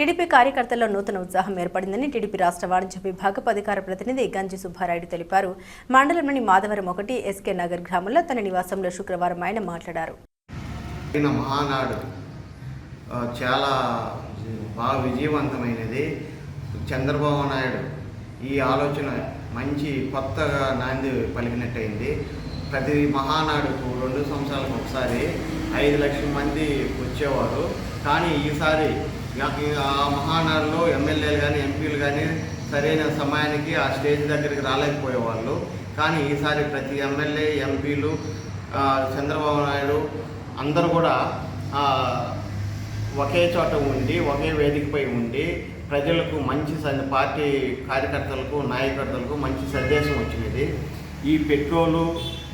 TDP కార్యకర్తల్లో నూతన ఉత్సాహం ఏర్పడిందని టీడీపీ రాష్ట్ర వాణిజ్య విభాగ అధికార ప్రతినిధి గంజి సుబ్బారాయుడు తెలిపారు. మండలంలోని మాధవరం 1 ఎస్కే నగర్ గ్రామంలో తన నివాసంలో శుక్రవారం ఆయన మాట్లాడారు. మహానాడు చాలా బాగా విజయవంతమైనది. చంద్రబాబు నాయుడు ఈ ఆలోచన మంచి కొత్తగా నాంది పలికినట్టయింది. ప్రతి మహానాడుకు 2 సంవత్సరాలకు ఒకసారి 5 లక్షల మంది వచ్చేవారు. కానీ ఈసారి ఆ మహానాడులో ఎమ్మెల్యేలు కానీ ఎంపీలు కానీ సరైన సమయానికి ఆ స్టేజ్ దగ్గరికి రాలేకపోయేవాళ్ళు. కానీ ఈసారి ప్రతి ఎమ్మెల్యే ఎంపీలు చంద్రబాబు నాయుడు అందరూ కూడా ఒకే చోట ఉండి ఒకే వేదికపై ఉండి ప్రజలకు మంచి పార్టీ కార్యకర్తలకు నాయకర్తలకు మంచి సందేశం వచ్చినది. ఈ పెట్రోలు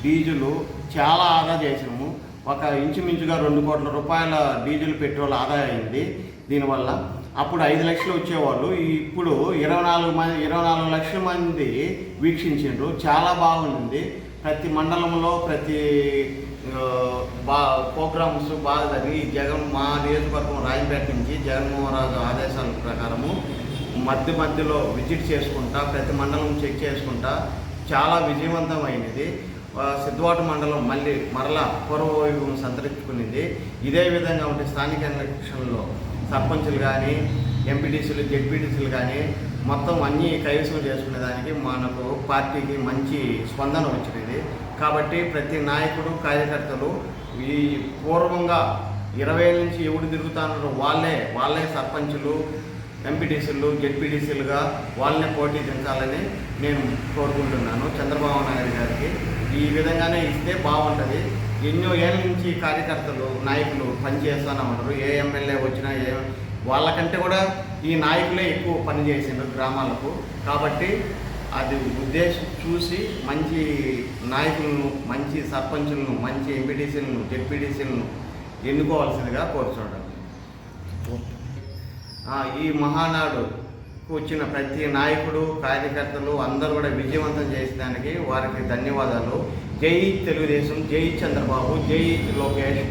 డీజిల్ చాలా ఆదా చేసాము. ఒక ఇంచుమించుగా 2 కోట్ల రూపాయల డీజిల్ పెట్రోల్ ఆదా అయింది. దీనివల్ల అప్పుడు 5 లక్షలు వచ్చేవాళ్ళు, ఇప్పుడు 24 లక్షల మంది వీక్షించారు. చాలా బాగుంది. ప్రతి మండలంలో ప్రతి ప్రోగ్రామ్స్ బాగా జరిగి మా నియోజకవర్గం రాజంపేట నుంచి జగన్మోహన్ రాజు ఆదేశాల ప్రకారము మధ్యలో విజిట్ చేసుకుంటా ప్రతి మండలం చెక్ చేసుకుంటా చాలా విజయవంతమైనది. సిద్ధవాట మండలం మరలా పూర్వవైభవం సంతరించుకునింది. ఇదే విధంగా ఉంటే స్థానిక ఎలక్షన్లో సర్పంచులు కానీ ఎంపీటీసీలు జెడ్పీటీసీలు కానీ మొత్తం అన్నీ కైవసం చేసుకునేదానికి మనకు పార్టీకి మంచి స్పందన వచ్చినది. కాబట్టి ప్రతి నాయకుడు కార్యకర్తలు ఈ పూర్వంగా 20 ఏళ్ళ నుంచి ఎవడు తిరుగుతారో వాళ్ళే సర్పంచులు ఎంపీటీసీలు జెడ్పీటీసీలుగా వాళ్ళనే పోటీ దించాలని నేను కోరుకుంటున్నాను. చంద్రబాబు నాయుడు గారికి ఈ విధంగానే ఇస్తే బాగుంటుంది. ఎన్నో ఏళ్ళ నుంచి కార్యకర్తలు నాయకులు పనిచేస్తూనే ఉంటారు. ఏ ఎమ్మెల్యే వచ్చినా వాళ్ళకంటే కూడా ఈ నాయకులే ఎక్కువ పనిచేసిండ్రు గ్రామాలకు. కాబట్టి అది ఉద్దేశం చూసి మంచి నాయకులను మంచి సర్పంచులను మంచి ఎంపీటీసీలను జెడ్పీటీసీలను ఎన్నుకోవాల్సిందిగా కోరుచున్నాను. ఈ మహానాడుకు వచ్చిన ప్రతి నాయకుడు కార్యకర్తలు అందరూ కూడా విజయవంతం చేసేదానికి వారికి ధన్యవాదాలు. జై తెలుగుదేశం, జై చంద్రబాబు, జై లోకేష్.